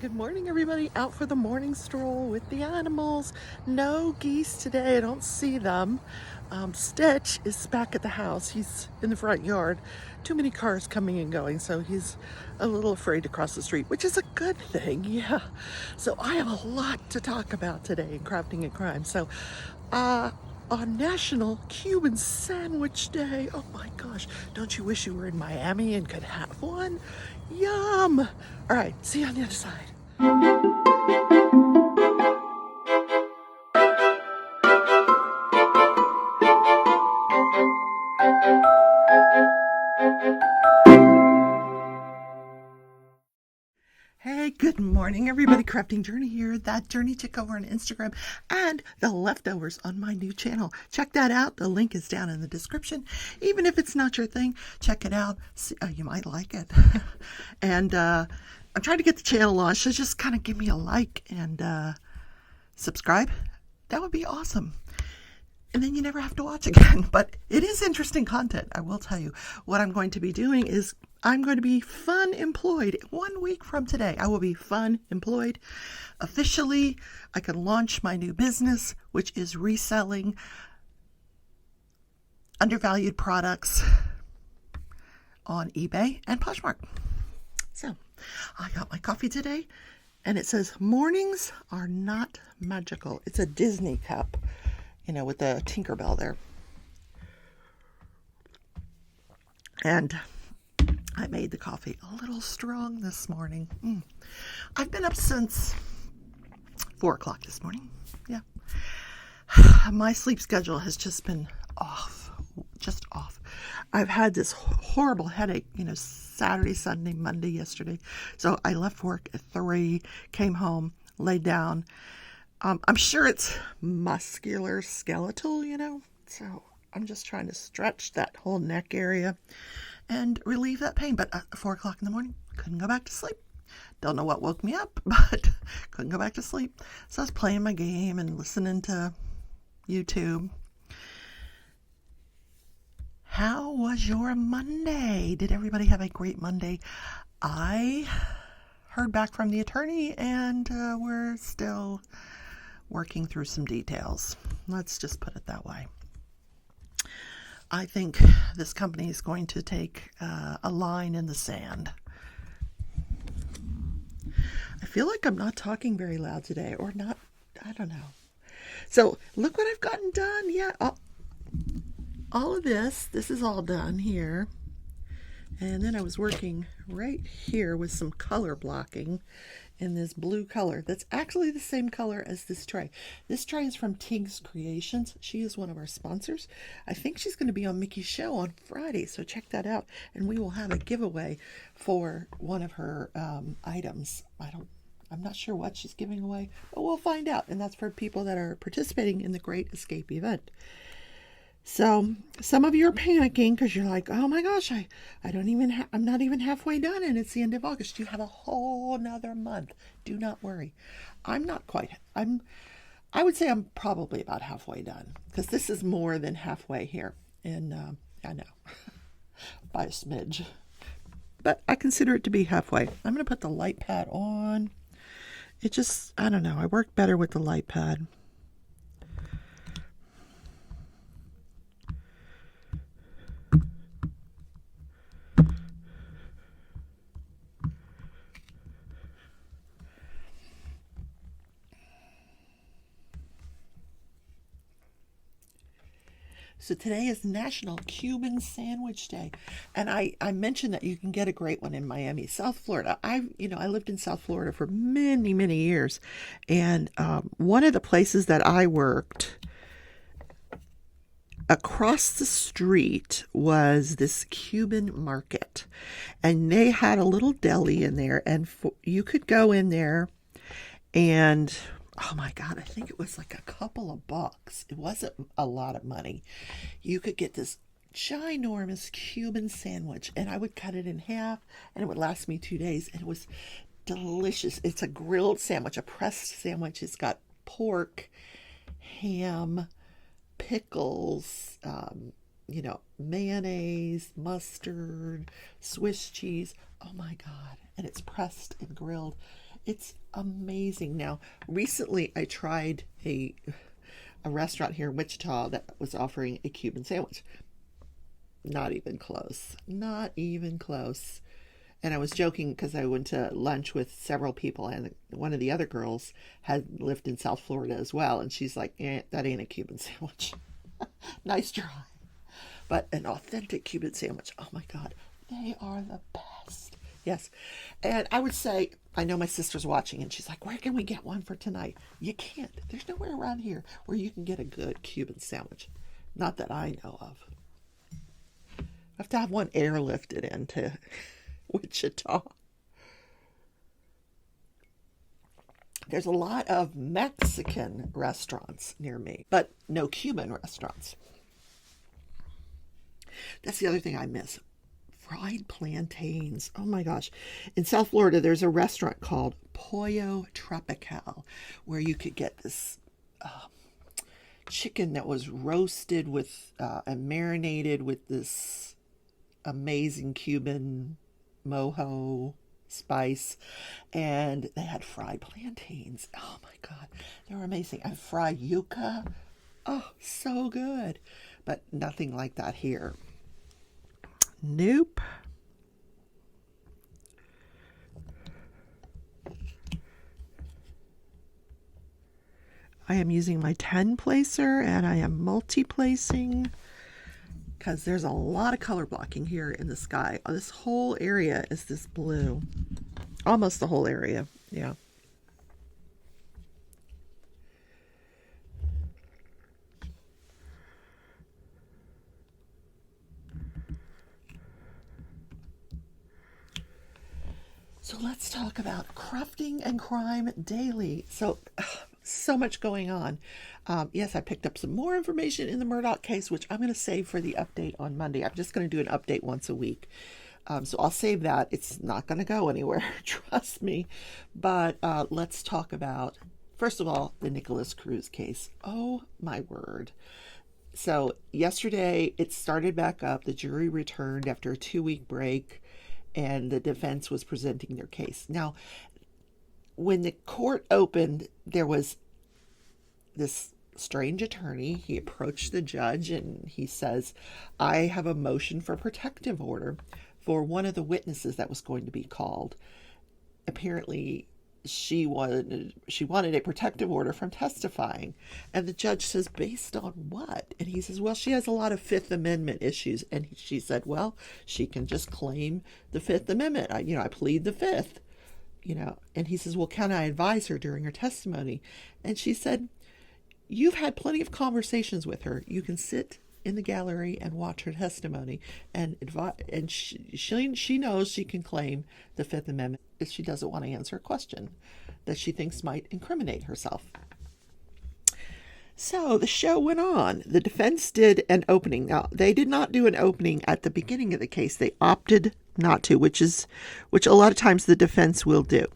Good morning, everybody. Out for the morning stroll with the animals. No geese today. I don't see them. Stitch is back at the house. He's in the front yard. Too many cars coming and going, so he's a little afraid to cross the street, which is a good thing. Yeah. So I have a lot to talk about today in Crafting and Crime. So, on National Cuban Sandwich Day. Oh my gosh, don't you wish you were in Miami and could have one? Yum! All right, see you on the other side. Hey, good morning, everybody. Crafting Journey here. That journey took over on Instagram and the leftovers on my new channel. Check that out. The link is down in the description. Even if it's not your thing, check it out. You might like it. And I'm trying to get the channel launched, so just kind of give me a like and subscribe. That would be awesome. And then you never have to watch again. But it is interesting content, I will tell you. What I'm going to be doing is I'm going to be fun employed. 1 week from today, I will be fun employed. Officially, I can launch my new business, which is reselling undervalued products on eBay and Poshmark. So, I got my coffee today, and it says, mornings are not magical. It's a Disney cup, you know, with the Tinkerbell there. And I made the coffee a little strong this morning. I've been up since 4 o'clock this morning. Yeah. My sleep schedule has just been off. Just off. I've had this horrible headache, Saturday, Sunday, Monday, yesterday. So I left work at 3, came home, laid down. I'm sure it's muscular skeletal, So I'm just trying to stretch that whole neck area and relieve that pain. But at 4 o'clock in the morning, couldn't go back to sleep. Don't know what woke me up, but couldn't go back to sleep. So I was playing my game and listening to YouTube. How was your Monday? Did everybody have a great Monday? I heard back from the attorney, and we're still working through some details. Let's just put it that way. I think this company is going to take a line in the sand. I feel like I'm not talking very loud today, or not, I don't know. So look what I've gotten done. Yeah, all of this is all done here. And then I was working right here with some color blocking in this blue color. That's actually the same color as this tray. This tray is from Tig's Creations. She is one of our sponsors. I think she's going to be on Mickey's show on Friday, so check that out. And we will have a giveaway for one of her items. I'm not sure what she's giving away, but we'll find out. And that's for people that are participating in the Great Escape event. So some of you are panicking because you're like, oh my gosh, I'm not even halfway done, and it's the end of August. You have a whole another month. Do not worry. I'm not quite. I would say I'm probably about halfway done, because this is more than halfway here. And I know, by a smidge. But I consider it to be halfway. I'm going to put the light pad on. It just, I don't know. I work better with the light pad. So today is National Cuban Sandwich Day. And I mentioned that you can get a great one in Miami, South Florida. I lived in South Florida for many, many years. And one of the places that I worked across the street was this Cuban market. And they had a little deli in there. And you could go in there and, oh my God, I think it was like a couple of bucks. It wasn't a lot of money. You could get this ginormous Cuban sandwich, and I would cut it in half, and it would last me 2 days. And it was delicious. It's a grilled sandwich, a pressed sandwich. It's got pork, ham, pickles, mayonnaise, mustard, Swiss cheese. Oh my God. And it's pressed and grilled. It's amazing. Now, recently I tried a restaurant here in Wichita that was offering a Cuban sandwich. Not even close. Not even close. And I was joking because I went to lunch with several people, and one of the other girls had lived in South Florida as well. And she's like, that ain't a Cuban sandwich. Nice try. But an authentic Cuban sandwich, oh my God, they are the best. Yes. And I would say, I know my sister's watching, and she's like, where can we get one for tonight? You can't. There's nowhere around here where you can get a good Cuban sandwich. Not that I know of. I have to have one airlifted into Wichita. There's a lot of Mexican restaurants near me, but no Cuban restaurants. That's the other thing I miss. Fried plantains. Oh my gosh. In South Florida, there's a restaurant called Pollo Tropical where you could get this chicken that was roasted with and marinated with this amazing Cuban mojo spice, and they had fried plantains. Oh my God, they were amazing. And fried yuca. Oh, so good. But nothing like that here. Nope. I am using my 10 placer, and I am multi-placing because there's a lot of color blocking here in the sky. This whole area is this blue. Almost the whole area. Yeah. So let's talk about crafting and crime daily. So much going on. Yes, I picked up some more information in the Murdoch case, which I'm going to save for the update on Monday. I'm just going to do an update once a week. So I'll save that. It's not going to go anywhere, trust me. But let's talk about, first of all, the Nicolas Cruz case. Oh, my word. So yesterday, it started back up. The jury returned after a 2-week break, and the defense was presenting their case. Now, when the court opened, there was this strange attorney. He approached the judge and he says, I have a motion for protective order for one of the witnesses that was going to be called. Apparently, she wanted a protective order from testifying. And the judge says, based on what? And he says, well, she has a lot of Fifth Amendment issues. And she said, well, she can just claim the Fifth Amendment. I plead the Fifth. And he says, well, can I advise her during her testimony? And she said, you've had plenty of conversations with her. You can sit in the gallery and watch her testimony and advise. And she knows she can claim the Fifth Amendment if she doesn't want to answer a question that she thinks might incriminate herself. So the show went on. The defense did an opening. Now, they did not do an opening at the beginning of the case. They opted not to, which a lot of times the defense will do.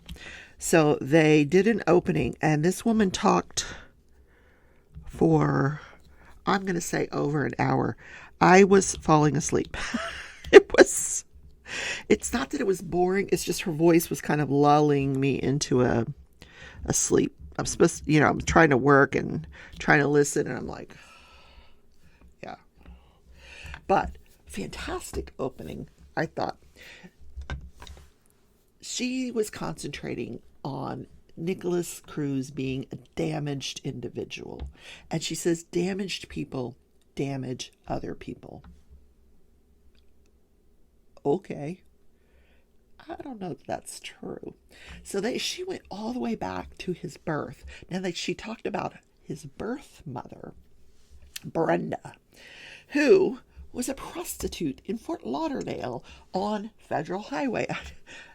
So they did an opening, and this woman talked for, I'm going to say, over an hour. I was falling asleep. It's not that it was boring. It's just her voice was kind of lulling me into a sleep. I'm supposed to, I'm trying to work and trying to listen, and I'm like, yeah. But fantastic opening, I thought. She was concentrating on Nicolas Cruz being a damaged individual. And she says damaged people damage other people. Okay. I don't know if that's true. So she went all the way back to his birth. Now that she talked about his birth mother, Brenda, who was a prostitute in Fort Lauderdale on Federal Highway.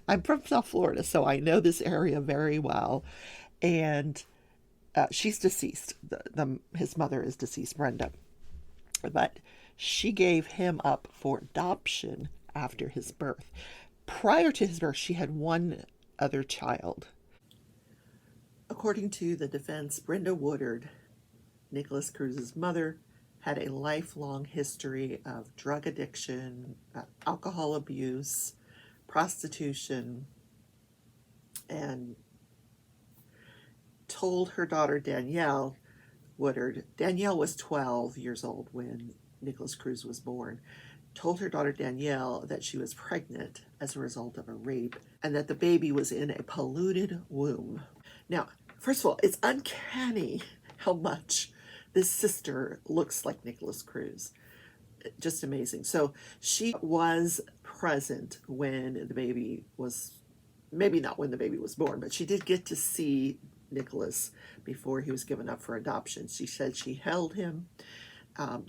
I'm from South Florida, so I know this area very well. And she's deceased. His mother is deceased, Brenda. But she gave him up for adoption after his birth. Prior to his birth, she had one other child. According to the defense, Brenda Woodard, Nicolas Cruz's mother, had a lifelong history of drug addiction, alcohol abuse, prostitution, and told her daughter Danielle Woodard, Danielle was 12 years old when Nicolas Cruz was born, told her daughter Danielle that she was pregnant as a result of a rape and that the baby was in a polluted womb. Now, first of all, it's uncanny how much this sister looks like Nicolas Cruz. Just amazing. So she was present when the baby was, maybe not when the baby was born, but she did get to see Nicolas before he was given up for adoption. She said she held him.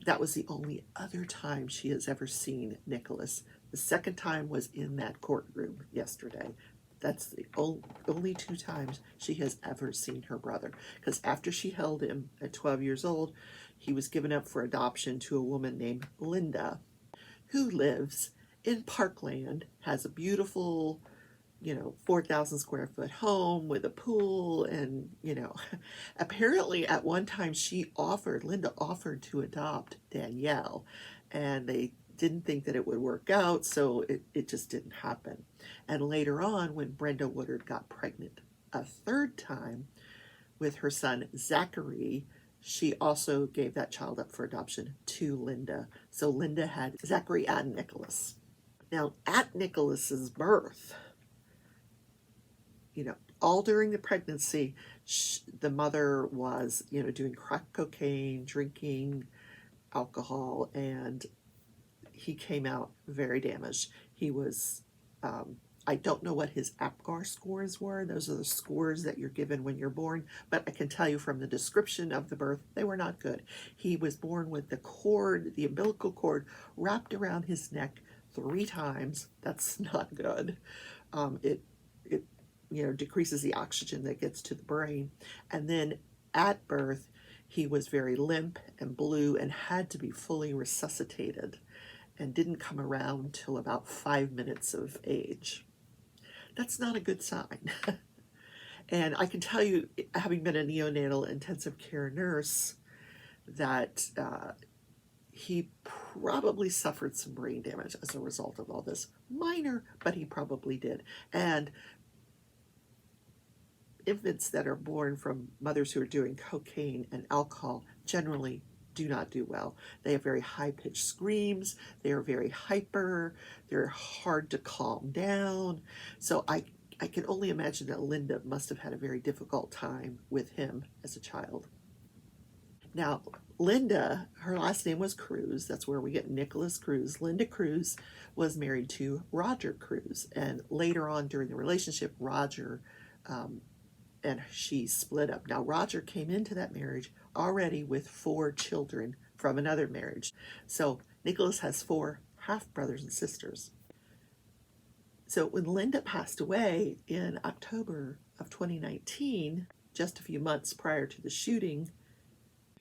That was the only other time she has ever seen Nicolas. The second time was in that courtroom yesterday. That's the only two times she has ever seen her brother. Because after she held him at 12 years old, he was given up for adoption to a woman named Linda, who lives in Parkland, has a beautiful, 4,000 square foot home with a pool. And, apparently at one time Linda offered to adopt Danielle, and they didn't think that it would work out, so it just didn't happen. And later on, when Brenda Woodard got pregnant a third time with her son Zachary, she also gave that child up for adoption to Linda. So Linda had Zachary and Nicolas. Now, at Nicolas's birth, all during the pregnancy, the mother was, doing crack cocaine, drinking alcohol, and he came out very damaged. He was, I don't know what his APGAR scores were. Those are the scores that you're given when you're born, but I can tell you from the description of the birth, they were not good. He was born with the umbilical cord wrapped around his neck 3 times. That's not good. It decreases the oxygen that gets to the brain. And then at birth, he was very limp and blue and had to be fully resuscitated, and didn't come around till about 5 minutes of age. That's not a good sign. And I can tell you, having been a neonatal intensive care nurse, that he probably suffered some brain damage as a result of all this. Minor, but he probably did. And infants that are born from mothers who are doing cocaine and alcohol generally do not do well. They have very high-pitched screams. They are very hyper. They're hard to calm down. So I can only imagine that Linda must have had a very difficult time with him as a child. Now, Linda, her last name was Cruz. That's where we get Nicolas Cruz. Linda Cruz was married to Roger Cruz. And later on during the relationship, Roger and she split up. Now, Roger came into that marriage already with 4 children from another marriage. So Nicolas has 4 half-brothers and sisters. So when Linda passed away in October of 2019, just a few months prior to the shooting,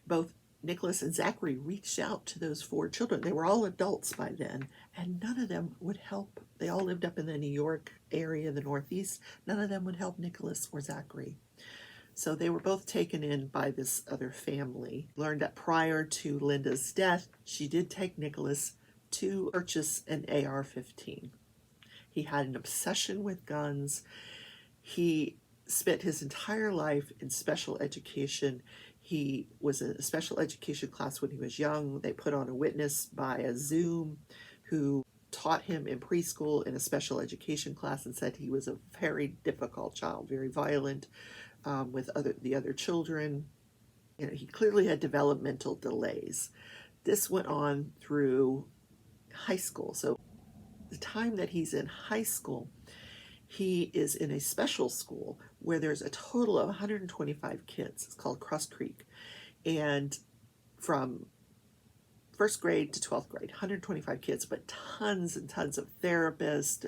both Nicolas and Zachary reached out to those 4 children. They were all adults by then, and none of them would help. They all lived up in the New York area, the Northeast. None of them would help Nicolas or Zachary. So they were both taken in by this other family. Learned that prior to Linda's death, she did take Nicolas to purchase an AR-15. He had an obsession with guns. He spent his entire life in special education. He was in a special education class when he was young. They put on a witness by a Zoom who taught him in preschool in a special education class and said he was a very difficult child, very violent with the other children. He clearly had developmental delays. This went on through high school. So the time that he's in high school, he is in a special school where there's a total of 125 kids. It's called Cross Creek. And from first grade to 12th grade, 125 kids, but tons and tons of therapists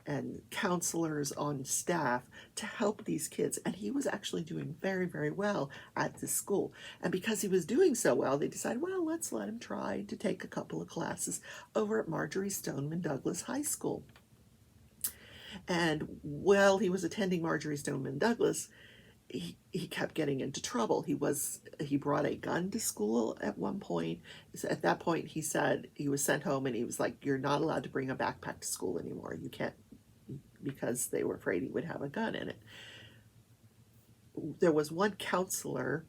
and counselors on staff to help these kids. And he was actually doing very, very well at this school. And because he was doing so well, they decided, well, let's let him try to take a couple of classes over at Marjorie Stoneman Douglas High School. And while he was attending Marjorie Stoneman Douglas, he kept getting into trouble. He brought a gun to school at one point. At that point, he said he was sent home, and he was like, "You're not allowed to bring a backpack to school anymore. You can't," because they were afraid he would have a gun in it. There was one counselor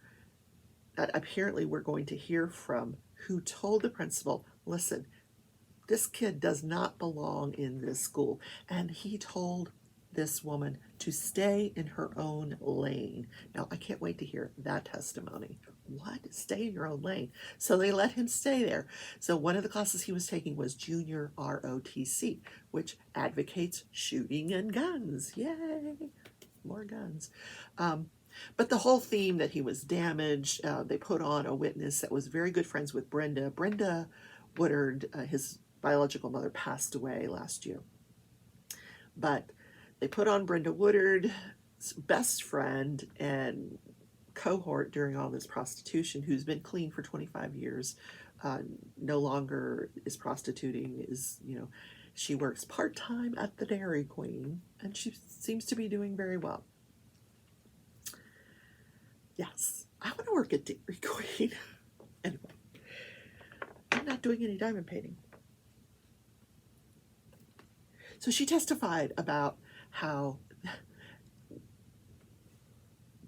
that apparently we're going to hear from who told the principal, "Listen, this kid does not belong in this school," and he told this woman to stay in her own lane. Now, I can't wait to hear that testimony. What? Stay in your own lane? So they let him stay there. So one of the classes he was taking was Junior ROTC, which advocates shooting and guns. Yay! More guns. But the whole theme that he was damaged, they put on a witness that was very good friends with Brenda. Brenda Woodard, his biological mother, passed away last year. But they put on Brenda Woodard's best friend and cohort during all this prostitution, who's been clean for 25 years, no longer is prostituting, she works part-time at the Dairy Queen, and she seems to be doing very well. Yes, I want to work at Dairy Queen. Anyway, I'm not doing any diamond painting. So she testified about how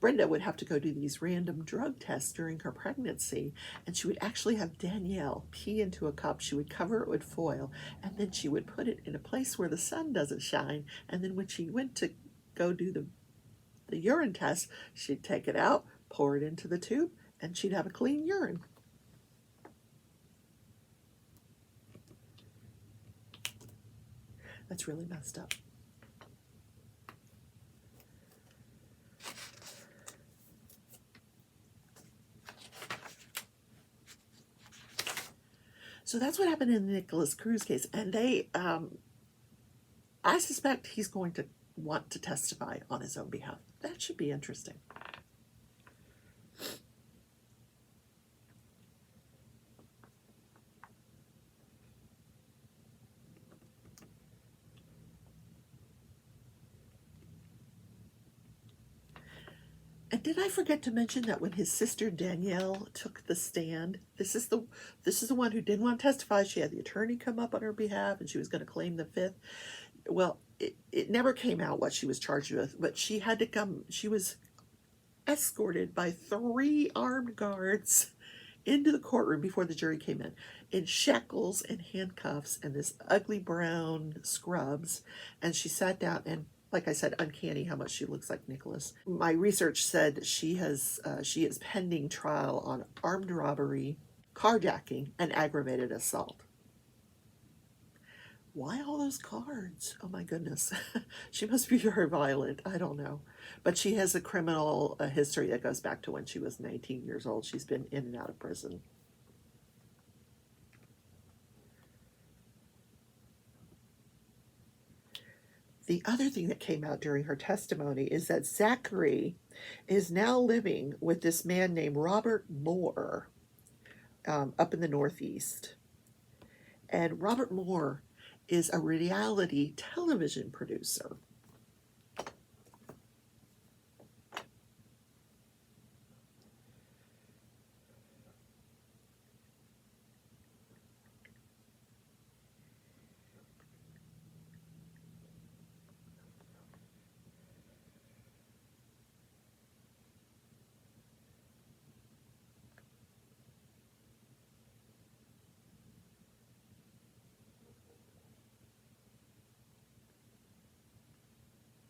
Brenda would have to go do these random drug tests during her pregnancy, and she would actually have Danielle pee into a cup. She would cover it with foil, and then she would put it in a place where the sun doesn't shine, and then when she went to go do the urine test, she'd take it out, pour it into the tube, and she'd have a clean urine. That's really messed up. So that's what happened in the Nicolas Cruz case. And I suspect he's going to want to testify on his own behalf. That should be interesting. And did I forget to mention that when his sister Danielle took the stand, this is the one who didn't want to testify. She had the attorney come up on her behalf, and she was going to claim the fifth. Well, it never came out what she was charged with, but she had to come. She was escorted by 3 armed guards into the courtroom before the jury came in shackles and handcuffs and this ugly brown scrubs. And she sat down, and like I said, uncanny how much she looks like Nicholas. My research said she is pending trial on armed robbery, carjacking, and aggravated assault. Why all those cards? Oh my goodness. She must be very violent. I don't know. But she has a criminal history that goes back to when she was 19 years old. She's been in and out of prison. The other thing that came out during her testimony is that Zachary is now living with this man named Robert Moore up in the Northeast. And Robert Moore is a reality television producer.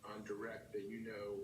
On direct that you know.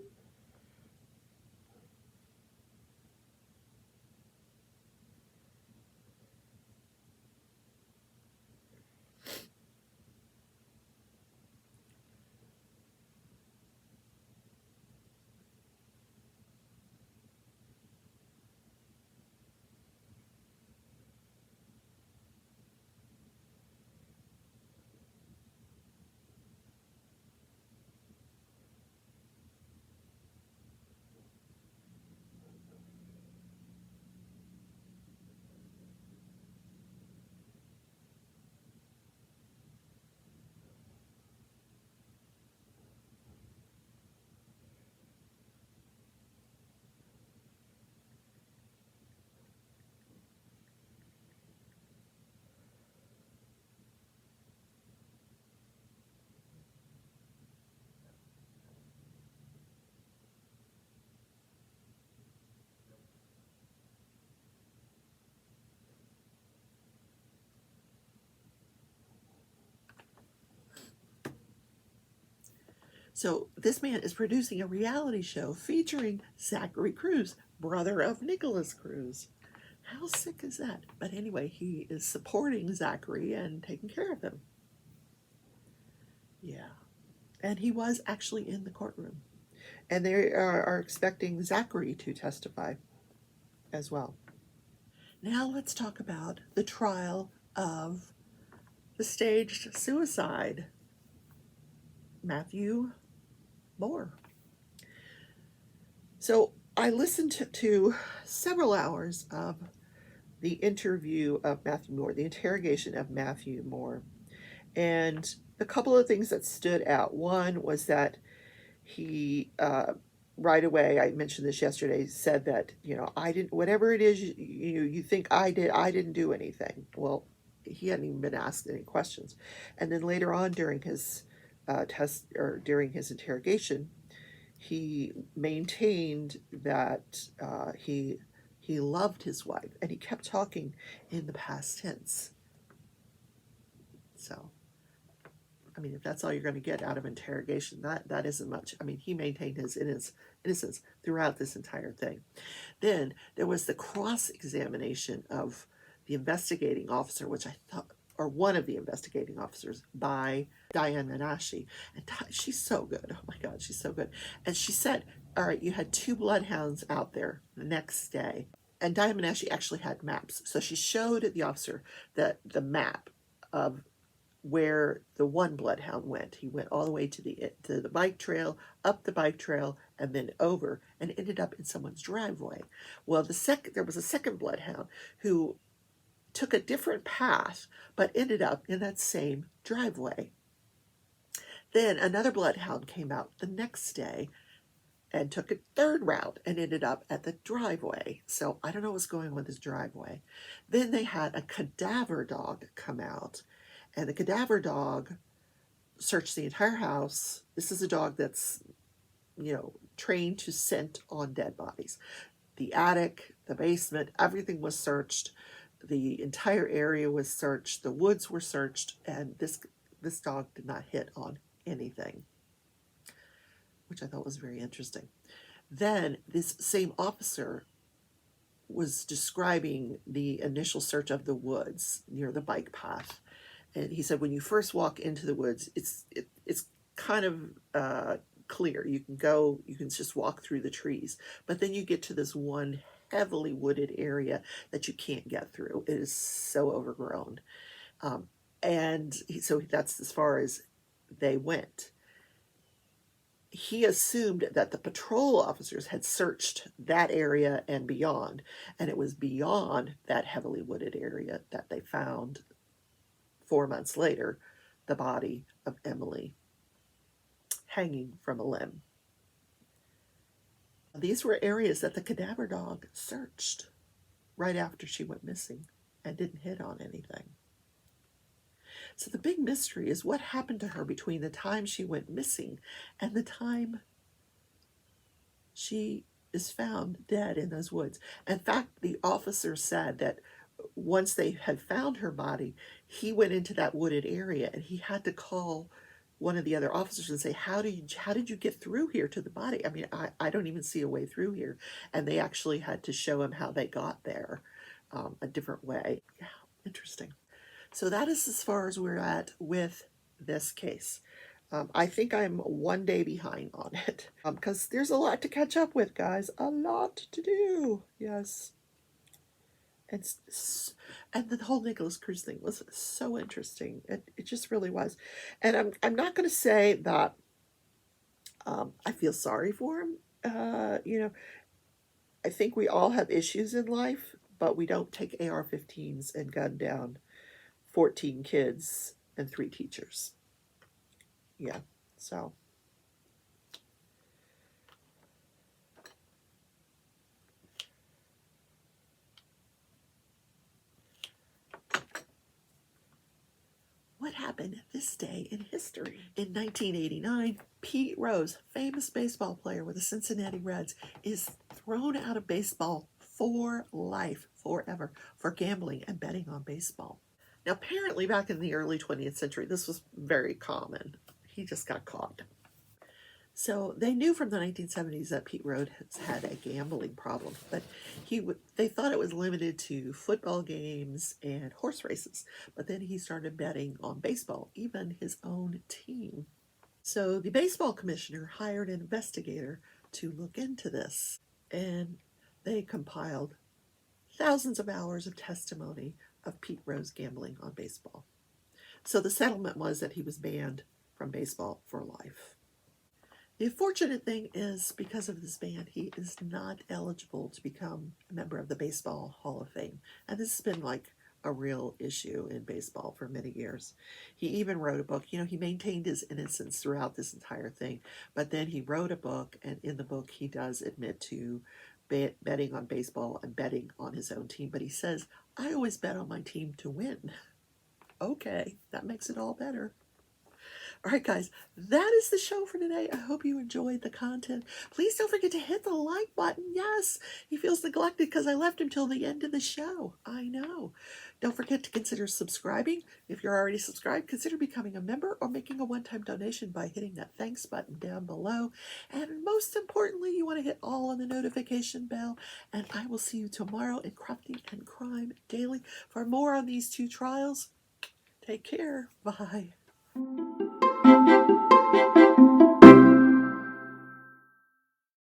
So this man is producing a reality show featuring Zachary Cruz, brother of Nicolas Cruz. How sick is that? But anyway, he is supporting Zachary and taking care of him. Yeah. And he was actually in the courtroom. And they are expecting Zachary to testify as well. Now let's talk about the trial of the staged suicide, Matthew Moore. So I listened to several hours of the interview of Matthew Moore, the interrogation of Matthew Moore. And a couple of things that stood out. One was that he, right away, I mentioned this yesterday, said that, I didn't, whatever it is you think I didn't do anything. Well, he hadn't even been asked any questions. And then later on during his test, or during his interrogation, he maintained that he loved his wife, and he kept talking in the past tense. So, I mean, if that's all you're going to get out of interrogation, that isn't much. I mean, he maintained his innocence throughout this entire thing. Then there was the cross-examination of the investigating officer, which I thought, or one of the investigating officers, by Diane Menashe. And she's so good. Oh my God, she's so good. And she said, all right, you had 2 bloodhounds out there the next day. And Diane Menashe actually had maps. So she showed the officer the map of where the one bloodhound went. He went all the way to the bike trail, up the bike trail, and then over, and ended up in someone's driveway. Well, there was a second bloodhound who took a different path, but ended up in that same driveway. Then another bloodhound came out the next day and took a third route and ended up at the driveway. So I don't know what's going on with his driveway. Then they had a cadaver dog come out, and the cadaver dog searched the entire house. This is a dog that's, trained to scent on dead bodies. The attic, the basement, everything was searched. The entire area was searched. The woods were searched, and this dog did not hit on anything, which I thought was very interesting. Then this same officer was describing the initial search of the woods near the bike path. And he said, when you first walk into the woods, it's kind of clear. You can just walk through the trees. But then you get to this one heavily wooded area that you can't get through. It is so overgrown. So that's as far as they went. He assumed that the patrol officers had searched that area and beyond, and it was beyond that heavily wooded area that they found 4 months later the body of Emily hanging from a limb. These were areas that the cadaver dog searched right after she went missing and didn't hit on anything. So the big mystery is what happened to her between the time she went missing and the time she is found dead in those woods. In fact, the officer said that once they had found her body, he went into that wooded area and he had to call one of the other officers and say, how did you get through here to the body? I mean, I don't even see a way through here. And they actually had to show him how they got there a different way. Yeah, interesting. So that is as far as we're at with this case. I think I'm 1 day behind on it because there's a lot to catch up with, guys. A lot to do. Yes. And the whole Nicolas Cruz thing was so interesting. It just really was. And I'm not going to say that I feel sorry for him. I think we all have issues in life, but we don't take AR-15s and gun down 14 kids and 3 teachers. Yeah, so. What happened this day in history? In 1989, Pete Rose, famous baseball player with the Cincinnati Reds, is thrown out of baseball for life, forever, for gambling and betting on baseball. Now, apparently back in the early 20th century, this was very common. He just got caught. So they knew from the 1970s that Pete Rose had a gambling problem, but they thought it was limited to football games and horse races. But then he started betting on baseball, even his own team. So the baseball commissioner hired an investigator to look into this, and they compiled thousands of hours of testimony of Pete Rose gambling on baseball. So the settlement was that he was banned from baseball for life. The unfortunate thing is, because of this ban, he is not eligible to become a member of the Baseball Hall of Fame. And this has been like a real issue in baseball for many years. He even wrote a book. He maintained his innocence throughout this entire thing. But then he wrote a book, and in the book he does admit to betting on baseball and betting on his own team. But he says, I always bet on my team to win. Okay, that makes it all better. All right, guys, that is the show for today. I hope you enjoyed the content. Please don't forget to hit the like button. Yes, he feels neglected because I left him till the end of the show. I know. Don't forget to consider subscribing. If you're already subscribed, consider becoming a member or making a one-time donation by hitting that thanks button down below. And most importantly, you want to hit all on the notification bell. And I will see you tomorrow in Crafting and Crime Daily for more on these two trials. Take care. Bye.